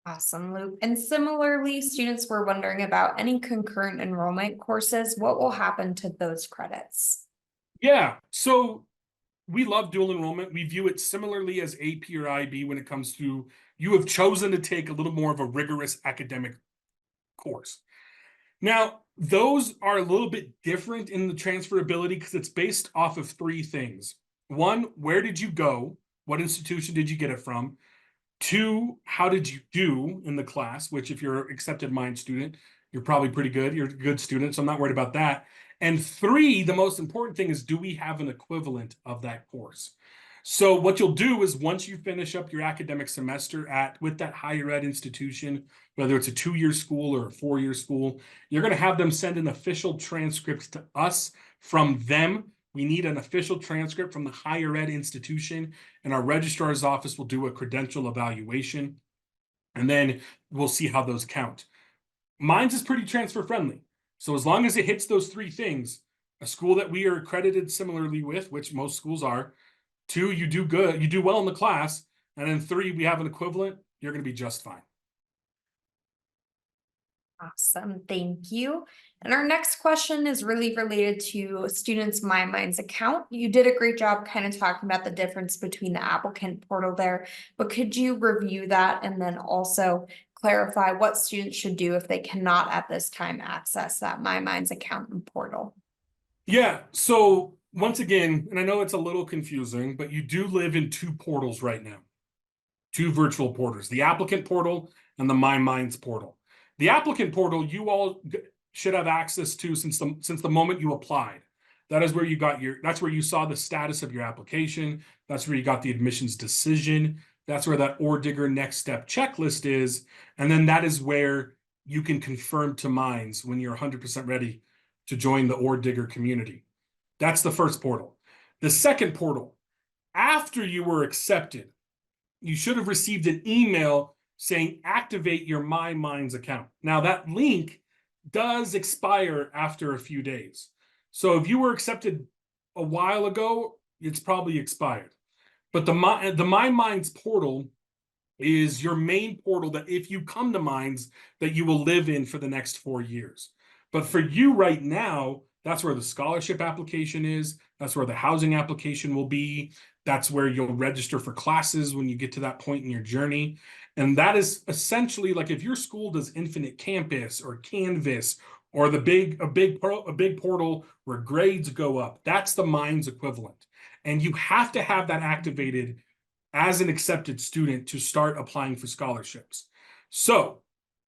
Awesome, Luke. And similarly, students were wondering about any concurrent enrollment courses. What will happen to those credits? Yeah, so we love dual enrollment. We view it similarly as AP or IB when it comes to you have chosen to take a little more of a rigorous academic course. Now, those are a little bit different in the transferability because it's based off of 3 things. 1, where did you go? What institution did you get it from? 2, how did you do in the class? Which if you're an accepted Mind student, you're probably pretty good. You're a good student, so I'm not worried about that. And 3, the most important thing is, do we have an equivalent of that course? So what you'll do is once you finish up your academic semester with that higher ed institution, whether it's a 2-year school or a 4-year school, you're going to have them send an official transcript to us from them. We need an official transcript from the higher ed institution, and our registrar's office will do a credential evaluation, and then we'll see how those count. Minds is pretty transfer friendly. So as long as it hits those 3 things, a school that we are accredited similarly with, which most schools are, 2, you do good, you do well in the class, and then 3, we have an equivalent, you're going to be just fine. Awesome, thank you. And our next question is really related to students' MyMinds account. You did a great job kind of talking about the difference between the applicant portal there, but could you review that and then also clarify what students should do if they cannot at this time access that MyMinds account and portal? Yeah, so once again, and I know it's a little confusing, but you do live in two portals right now. Two virtual portals, the applicant portal and the MyMinds portal. The applicant portal, you all should have access to since the moment you applied. That is where you got that's where you saw the status of your application. That's where you got the admissions decision. That's where that Oredigger next step checklist is. And then that is where you can confirm to Minds when you're 100% ready to join the Oredigger community. That's the first portal. The second portal, after you were accepted, you should have received an email saying activate your MyMinds account. Now that link does expire after a few days. So if you were accepted a while ago, it's probably expired. But the MyMinds portal is your main portal that if you come to Minds that you will live in for the next 4 years. But for you right now, that's where the scholarship application is. That's where the housing application will be. That's where you'll register for classes when you get to that point in your journey. And that is essentially like if your school does Infinite Campus or Canvas or a big portal where grades go up, that's the Minds equivalent. And you have to have that activated as an accepted student to start applying for scholarships. So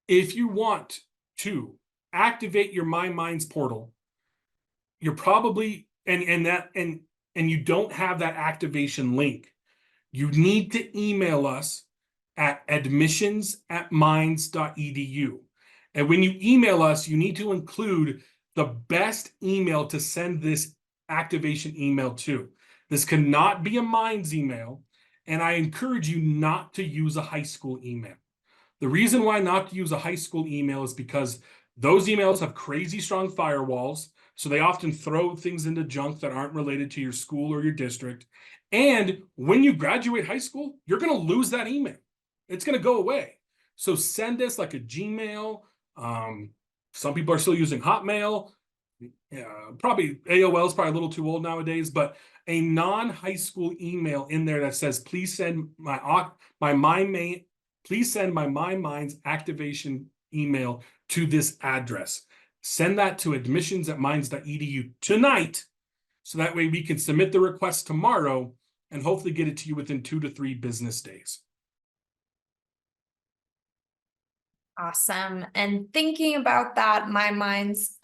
if you want to activate your MyMinds portal, you're probably and you don't have that activation link, you need to email us at admissions@minds.edu. And when you email us, you need to include the best email to send this activation email to. This cannot be a Minds email, and I encourage you not to use a high school email. The reason why not to use a high school email is because those emails have crazy strong firewalls. So they often throw things into junk that aren't related to your school or your district. And when you graduate high school, you're going to lose that email. It's going to go away. So send us like a Gmail. Some people are still using Hotmail. Probably AOL is probably a little too old nowadays, but a non-high school email in there that says, please send my MyMinds activation email to this address. Send that to admissions@minds.edu tonight, so that way we can submit the request tomorrow and hopefully get it to you within 2 to 3 business days. Awesome. And thinking about that MyMinds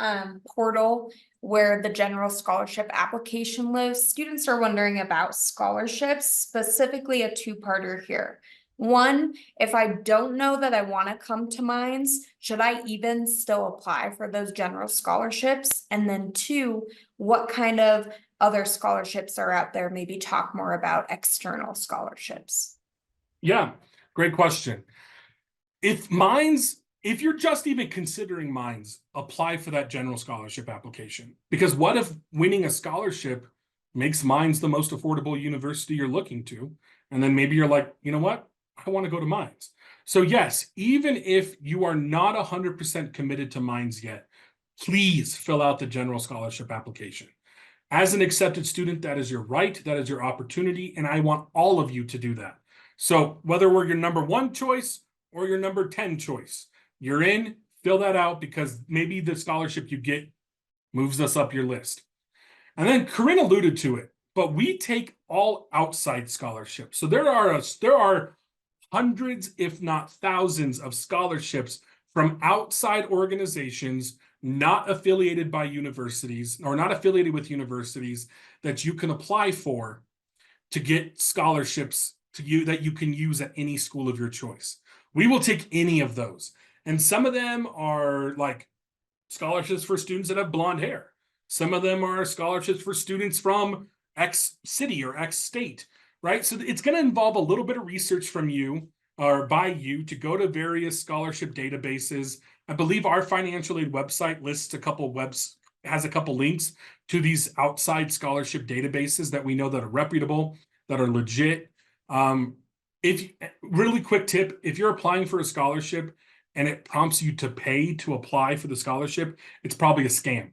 portal where the general scholarship application lives, students are wondering about scholarships, specifically a two-parter here. One, if I don't know that I want to come to Minds, should I even still apply for those general scholarships? And then two, what kind of other scholarships are out there? Maybe talk more about external scholarships. Yeah, great question. If you're just even considering Minds, apply for that general scholarship application. Because what if winning a scholarship makes Minds the most affordable university you're looking to? And then maybe you're like, you know what? I want to go to Minds. So yes, even if you are not 100% committed to Minds yet, please fill out the general scholarship application. As an accepted student, that is your right, that is your opportunity, and I want all of you to do that. So whether we're your number 1 choice or your number 10 choice, you're in, fill that out, because maybe the scholarship you get moves us up your list. And then Corinne alluded to it, but we take all outside scholarships. So there are hundreds, if not thousands, of scholarships from outside organizations not affiliated by universities or not affiliated with universities that you can apply for to get scholarships that you can use at any school of your choice. We will take any of those. And some of them are like scholarships for students that have blonde hair. Some of them are scholarships for students from X city or X state, right? So it's going to involve a little bit of research from you or by you to go to various scholarship databases. I believe our financial aid website lists has a couple links to these outside scholarship databases that we know that are reputable, that are legit. Really quick tip, if you're applying for a scholarship and it prompts you to pay to apply for the scholarship, it's probably a scam.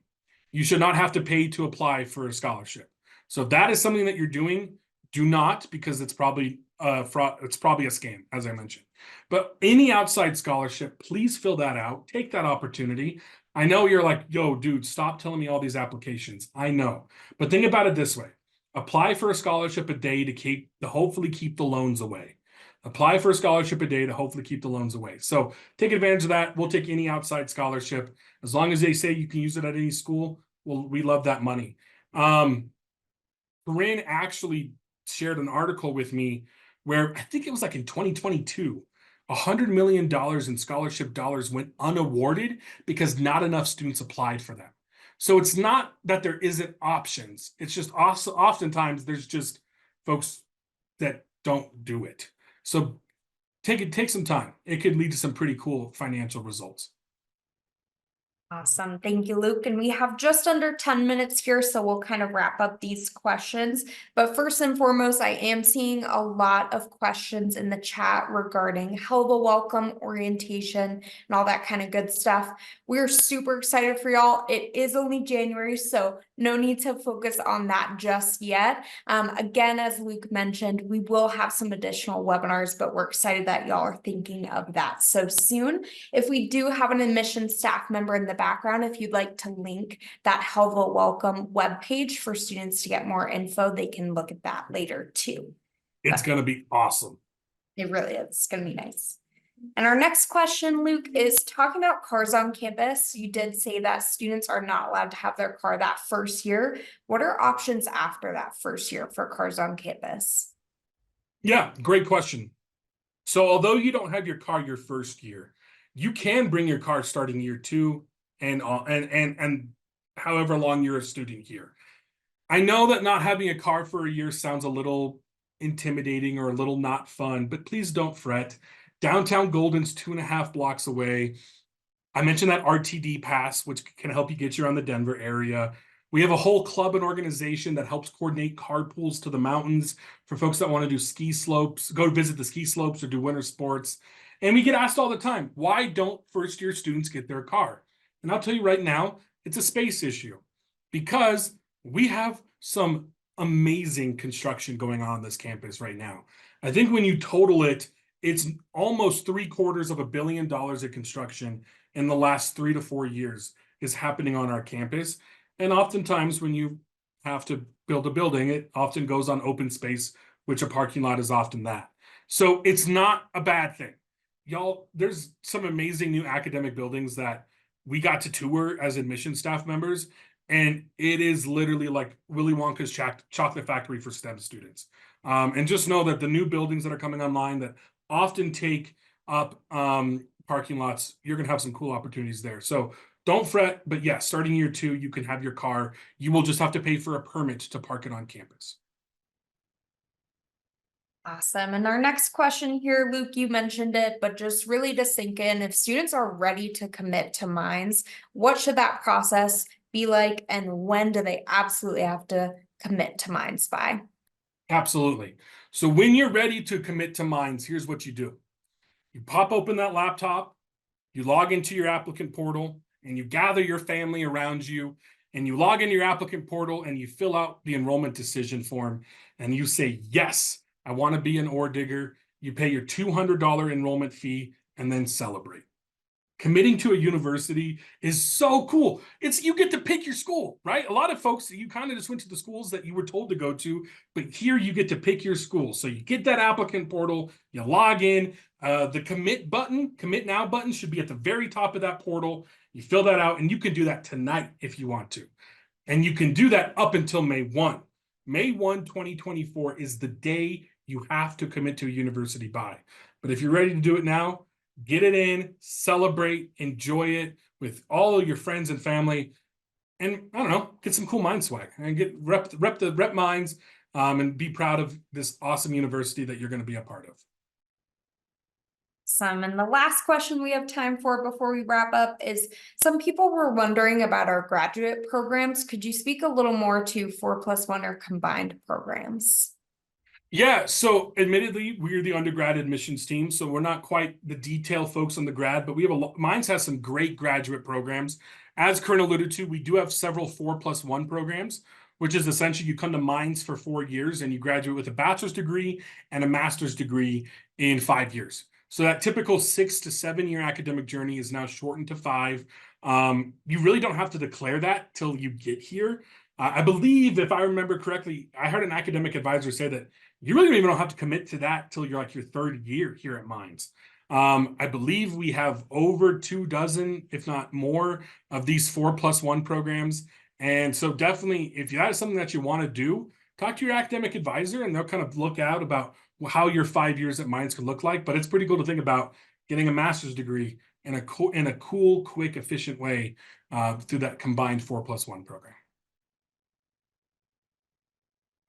You should not have to pay to apply for a scholarship. So if that is something that you're doing, do not, because it's probably fraud. It's probably a scam, as I mentioned. But any outside scholarship, please fill that out. Take that opportunity. I know you're like, yo, dude, stop telling me all these applications. I know. But think about it this way. Apply for a scholarship a day to hopefully keep the loans away. Apply for a scholarship a day to hopefully keep the loans away. So take advantage of that. We'll take any outside scholarship. As long as they say you can use it at any school, well, we love that money. Corinne actually shared an article with me where I think it was like in 2022, $100 million in scholarship dollars went unawarded because not enough students applied for them. So it's not that there isn't options. It's just also oftentimes there's just folks that don't do it. So take some time. It could lead to some pretty cool financial results. Awesome. Thank you, Luke. And we have just under 10 minutes here, so we'll kind of wrap up these questions. But first and foremost, I am seeing a lot of questions in the chat regarding hell of a welcome, orientation, and all that kind of good stuff. We're super excited for y'all. It is only January, so no need to focus on that just yet. Again, as Luke mentioned, we will have some additional webinars, but we're excited that y'all are thinking of that so soon. If we do have an admissions staff member in the background, if you'd like to link that Hell of a Welcome webpage for students to get more info, they can look at that later too. It's going to be awesome. It really is. It's going to be nice. And our next question, Luke, is talking about cars on campus. You did say that students are not allowed to have their car that first year. What are options after that first year for cars on campus? Yeah, great question. So although you don't have your car your first year, you can bring your car starting year 2 and however long you're a student here. I know that not having a car for a year sounds a little intimidating or a little not fun, but please don't fret. Downtown Golden's 2.5 blocks away. I mentioned that RTD pass, which can help you get you around the Denver area. We have a whole club and organization that helps coordinate carpools to the mountains for folks that want to do ski slopes, go visit the ski slopes or do winter sports. And we get asked all the time, why don't first-year students get their car? And I'll tell you right now, it's a space issue because we have some amazing construction going on this campus right now. I think when you total it, it's almost $750 million of construction in the last 3 to 4 years is happening on our campus. And oftentimes when you have to build a building, it often goes on open space, which a parking lot is often that. So it's not a bad thing. Y'all, there's some amazing new academic buildings that we got to tour as admission staff members. And it is literally like Willy Wonka's chocolate factory for STEM students. And just know that the new buildings that are coming online that often take up parking lots, you're going to have some cool opportunities there. So don't fret, but yes, starting year 2, you can have your car. You will just have to pay for a permit to park it on campus. Awesome. And our next question here, Luke, you mentioned it, but just really to sink in, if students are ready to commit to Minds, what should that process be like, and when do they absolutely have to commit to Minds by? Absolutely. So when you're ready to commit to Minds, here's what you do. You pop open that laptop, you log into your applicant portal, and you gather your family around you, and you log in your applicant portal, and you fill out the enrollment decision form, and you say, yes, I want to be an Oredigger. You pay your $200 enrollment fee, and then celebrate. Committing to a university is so cool. You get to pick your school, right? A lot of folks, you kind of just went to the schools that you were told to go to, but here you get to pick your school. So you get that applicant portal, you log in, the commit now button should be at the very top of that portal. You fill that out, and you can do that tonight if you want to. And you can do that up until May 1. May 1, 2024 is the day you have to commit to a university by. But if you're ready to do it now, get it in, celebrate, enjoy it with all of your friends and family, and I don't know, get some cool Mind swag and get rep Minds, and be proud of this awesome university that you're going to be a part of. And the last question we have time for before we wrap up is, some people were wondering about our graduate programs. Could you speak a little more to 4+1 or combined programs? Yeah, so admittedly, we're the undergrad admissions team, so we're not quite the detail folks on the grad, but we have Mines has some great graduate programs. As Corinne alluded to, we do have several 4+1 programs, which is essentially you come to Mines for 4 years and you graduate with a bachelor's degree and a master's degree in 5 years. So that typical 6 to 7 year academic journey is now shortened to 5. You really don't have to declare that till you get here. I believe, if I remember correctly, I heard an academic advisor say that you really don't even have to commit to that till you're like your 3rd year here at Mines. I believe we have over 24, if not more, of these 4+1 programs. And so definitely, if that is something that you want to do, talk to your academic advisor and they'll kind of look out about how your 5 years at Mines could look like. But it's pretty cool to think about getting a master's degree in a cool, quick, efficient way through that combined 4+1 program.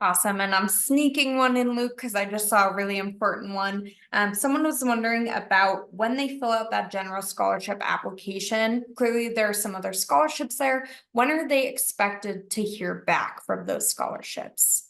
Awesome. And I'm sneaking one in, Luke, because I just saw a really important one. Someone was wondering about when they fill out that general scholarship application. Clearly, there are some other scholarships there. When are they expected to hear back from those scholarships?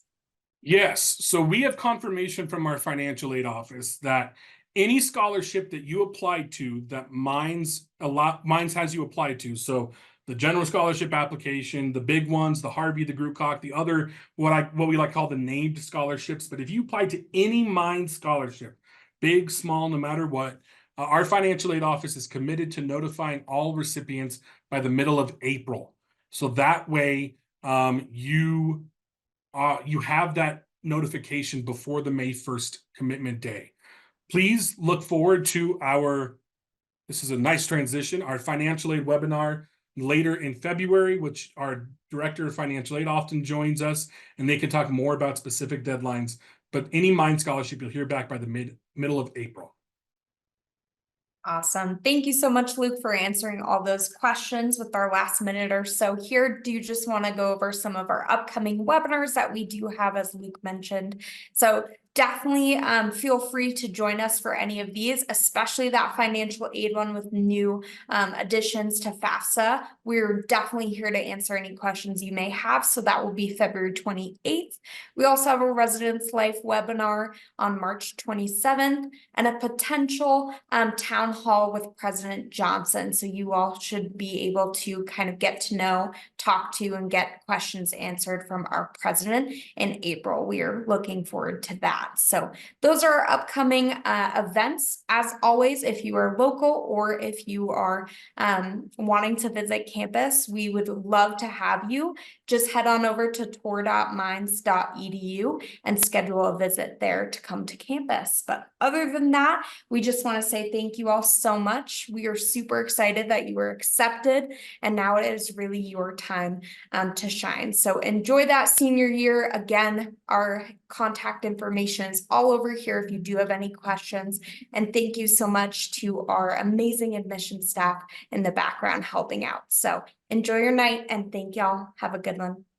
Yes, so we have confirmation from our financial aid office that any scholarship that you apply to that Mines has you apply to. So the general scholarship application, the big ones, the Harvey, the Groocock, the other what we like call the named scholarships. But if you apply to any Mines scholarship, big, small, no matter what, our financial aid office is committed to notifying all recipients by the middle of April. So that way, you have that notification before the May 1st commitment day. Please look forward to this is a nice transition, our financial aid webinar later in February, which our director of financial aid often joins us, and they can talk more about specific deadlines. But any Mines scholarship, you'll hear back by the middle of April. Awesome. Thank you so much, Luke, for answering all those questions with our last minute or so here. Do you just want to go over some of our upcoming webinars that we do have, as Luke mentioned? So definitely feel free to join us for any of these, especially that financial aid one with new additions to FAFSA. We're definitely here to answer any questions you may have. So that will be February 28th. We also have a Residence Life webinar on March 27th and a potential town hall with President Johnson. So you all should be able to kind of get to know, talk to, and get questions answered from our president in April. We are looking forward to that. So those are our upcoming events. As always, if you are local or if you are wanting to visit campus, we would love to have you. Just head on over to tour.mines.edu and schedule a visit there to come to campus. But other than that, we just want to say thank you all so much. We are super excited that you were accepted, and now it is really your time to shine. So enjoy that senior year. Again, our contact information is all over here if you do have any questions. And thank you so much to our amazing admission staff in the background helping out. So enjoy your night and thank y'all. Have a good one.